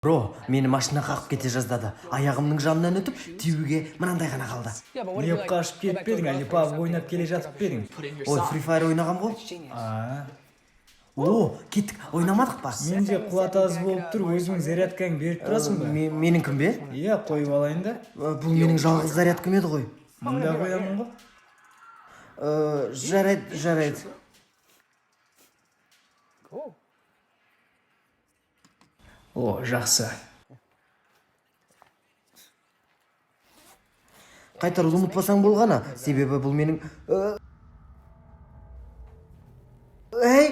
Бро, мені машина қағып кете жаздады. Аяғымның жанынан өтіп, тиюге мынандай ғана қалды. Не қашып кетпедің, әлде PUBG ойнап келе жатып педің? Ой, Free Fire ойнаған ғой. О, кеттік, ойнамадық па? Менде қуат аз болып тұр, өзің зарядкаң беріп тұрасың ба? Менің бе? Иә, қойып алайын да. Бұл менің жалғыз зарядкам еді ғой. Мұнда қоямын ғой. Жарайды. О, жақсы. Қайтаруды ұмытпасаң болғана, себебі бұл менің... Эй!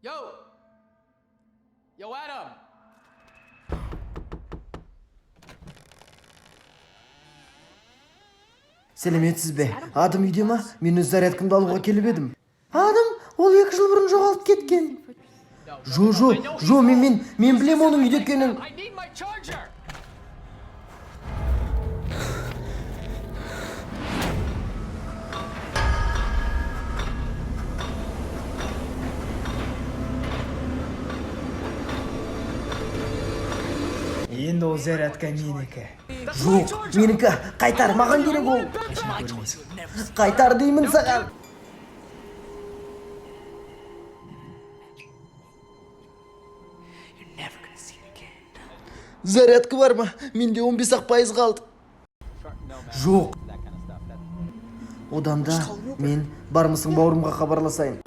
Yo, Adam! Сәлеметсіз бе? Адым үйде ма? Мен өз зарядкамды алуға келіп едім. Адым, ол 2 жыл бұрын жоғалып кеткен. Жо, мен білем оның үйде екенін. I need my charger! Енді ол зарядка менікі. Жоқ, менікі. Қайтар, маған керек ол. Қайтар деймін саған. Зарядка бар ма? Менде 15-ақ пайыз қалды. Жоқ. Одан да мен бармысың бауырымға хабарласайын.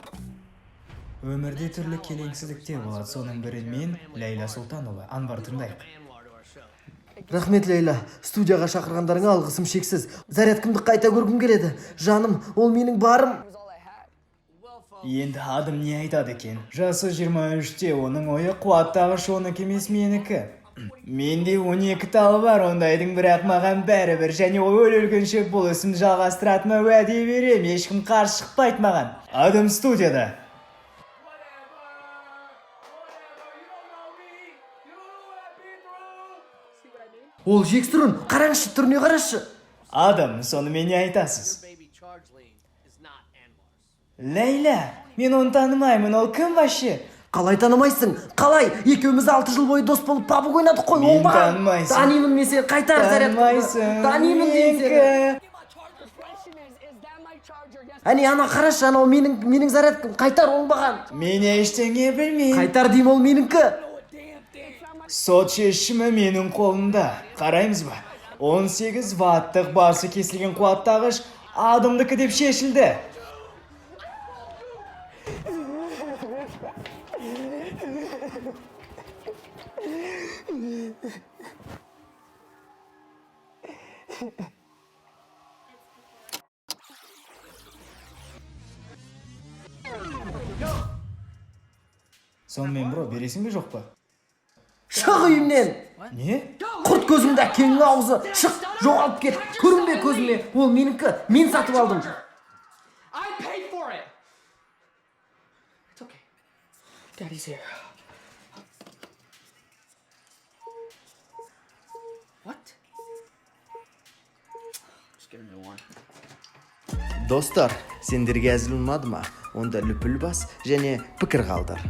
Өмірде түрлі келеңсіздіктер болады, соның бірі мен, Ләйла Сұлтанова, Анвар тыңдайық. Рахмет, Лейла. Студияға шақырғандарыңа алғысым шексіз. Зарядкамды қайта көргім келеді. Жаным, ол менің барым. Енді Адым не айтады екен? Жасы 23-те, оның ойы қуаттағыш оныкі емес менікі. Менде 12 талы бар, ондайдың, бірақ маған бәрібір, және өлгенше бұл ісімді жалғастыратыныма уәде берем, ешкім қарсы шықпайды маған. Адым студияда. Ол жексұрын, қараңшы, түріне қарашы. Адым, сонымен не айтасыз? Baby Chargeling is not Anwar's. Ләйла, мен оны танымаймын, ол кім вообще? Қалай танымайсың? Қалай? Екеуміз 6 жыл бойы дос болып PUBG ойнадық қой, Мен оңбаған. танымайсың. Танимын мен сені, қайтар зарядкамды. Танымайсың. Танимын мен сені. Әне, ана қарашы, анау менің зарядкам, қайтар оңбаған. Мен ештеңе білмеймін. Қайтар деймін, ол меніңкі. Сот шешімі менің қолымда. Қараймыз ба? 18 ваттық басы кесілген қуаттағыш Адымдікі деп шешілді. Сонымен, бро, бересің бе жоқ па? Шық үйімнен. Не? Құрт көзімді, әкеңнің аузы. Шық, жоғалып кет. Көрінбе көзіме. Ол меніңкі. Мен сатып алдым. I paid for it! It's okay. Daddy's here. What? Just get a new one. Достар, сендерге әзіл ұнады ма? Онда лүпіл бас және пікір қалдар.